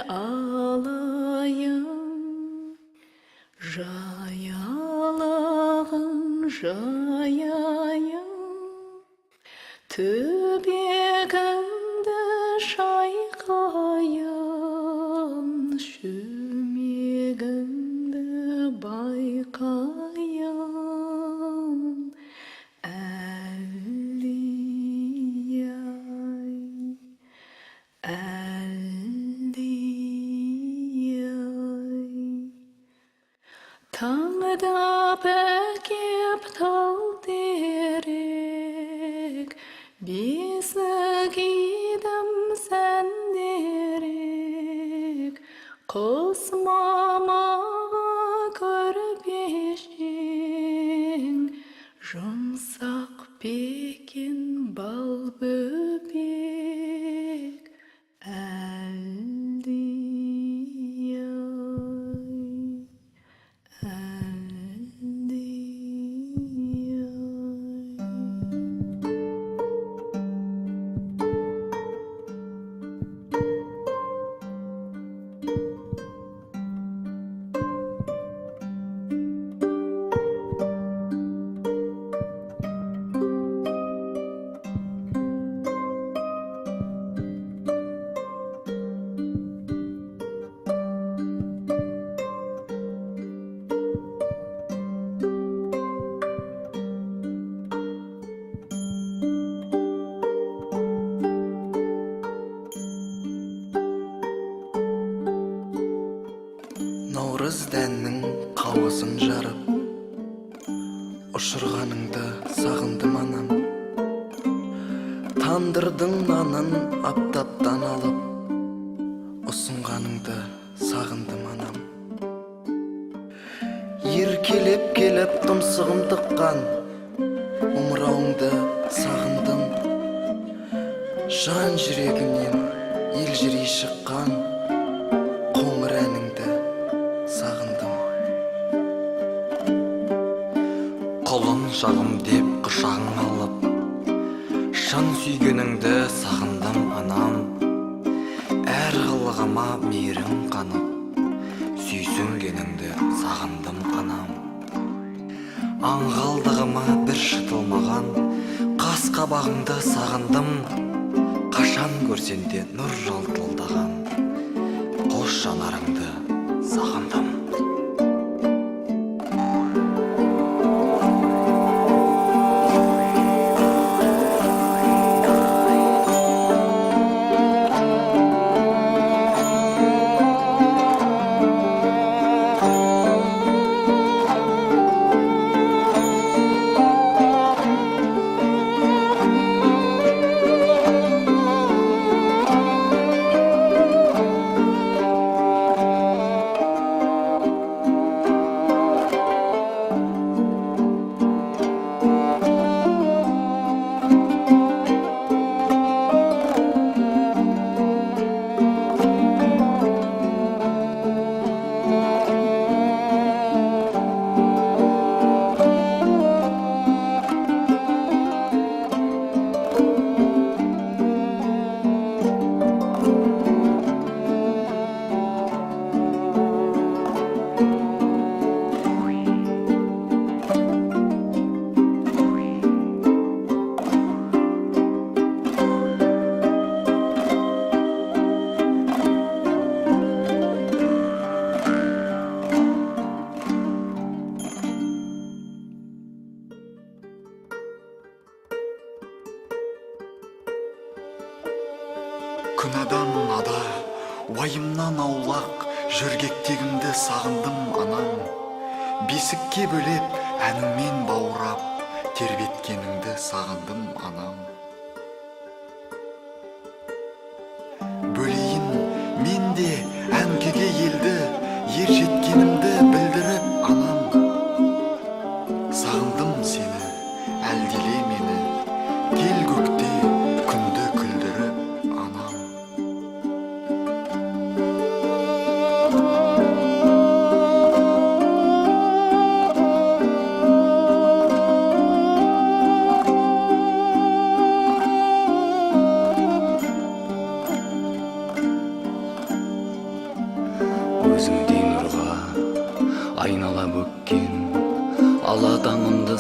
alayım, jayalağın jayayım, tübegimde şaykayım, şümegimde baykayım, elliyay, elliyay. Tağda bekip tal derek, bizi gidim sen derek, kosmama görbeşin, жұмсақ бекен бал бөбек, әлдiyay, әлдiyay. Наурыз дәннің қауызын жарып, ұшырғаныңды сағындым анам. Тандырдың нанын аптаптан алып, ұсынғаныңды сағындым анам. Еркелеп келіп тұмсығым тыққан омырауыңды сағындым. Жан жүрегімнен елжірей шыққан қоңыр әніңді сағындым. Қолын жағым деп құшағың алып, шын сүйгеніңді сағындым анам. Әр қылығыма мейірім қанып, сүйсінгеніңді сағындым анам. Аңғалдығыма бір шытылмаған қас қабағыңды сағындым. Қашан көрсен де нұр жалтылдаған қос жанарыңды сағындым. Күнәдан ада, уайымнан аулақ, жөргектегімді сағындым анам. Бесікке бөлеп, әніңмен бауырап, тербеткеніңді сағындым анам. Бөлейін мен де әнкеге елді, ер жеткенімді білдіріп анам. Сағындым сені, әлдиле мені, кел көкте күнді күлдіріп анам.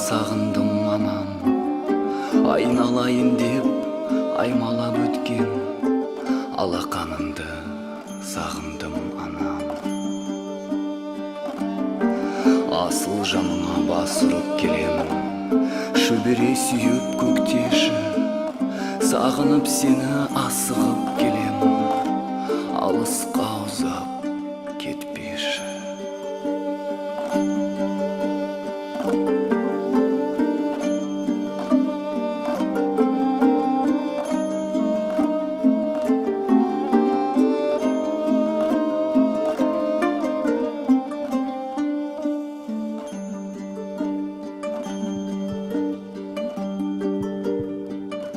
сағындым анам, айналайын деп аймалап өткен алақаныңды сағындым анам. Асыл жаныма бас ұрып келемін, шөбере сүйіп көктеші, сағынып сені асығып келемін, алысқа ұзап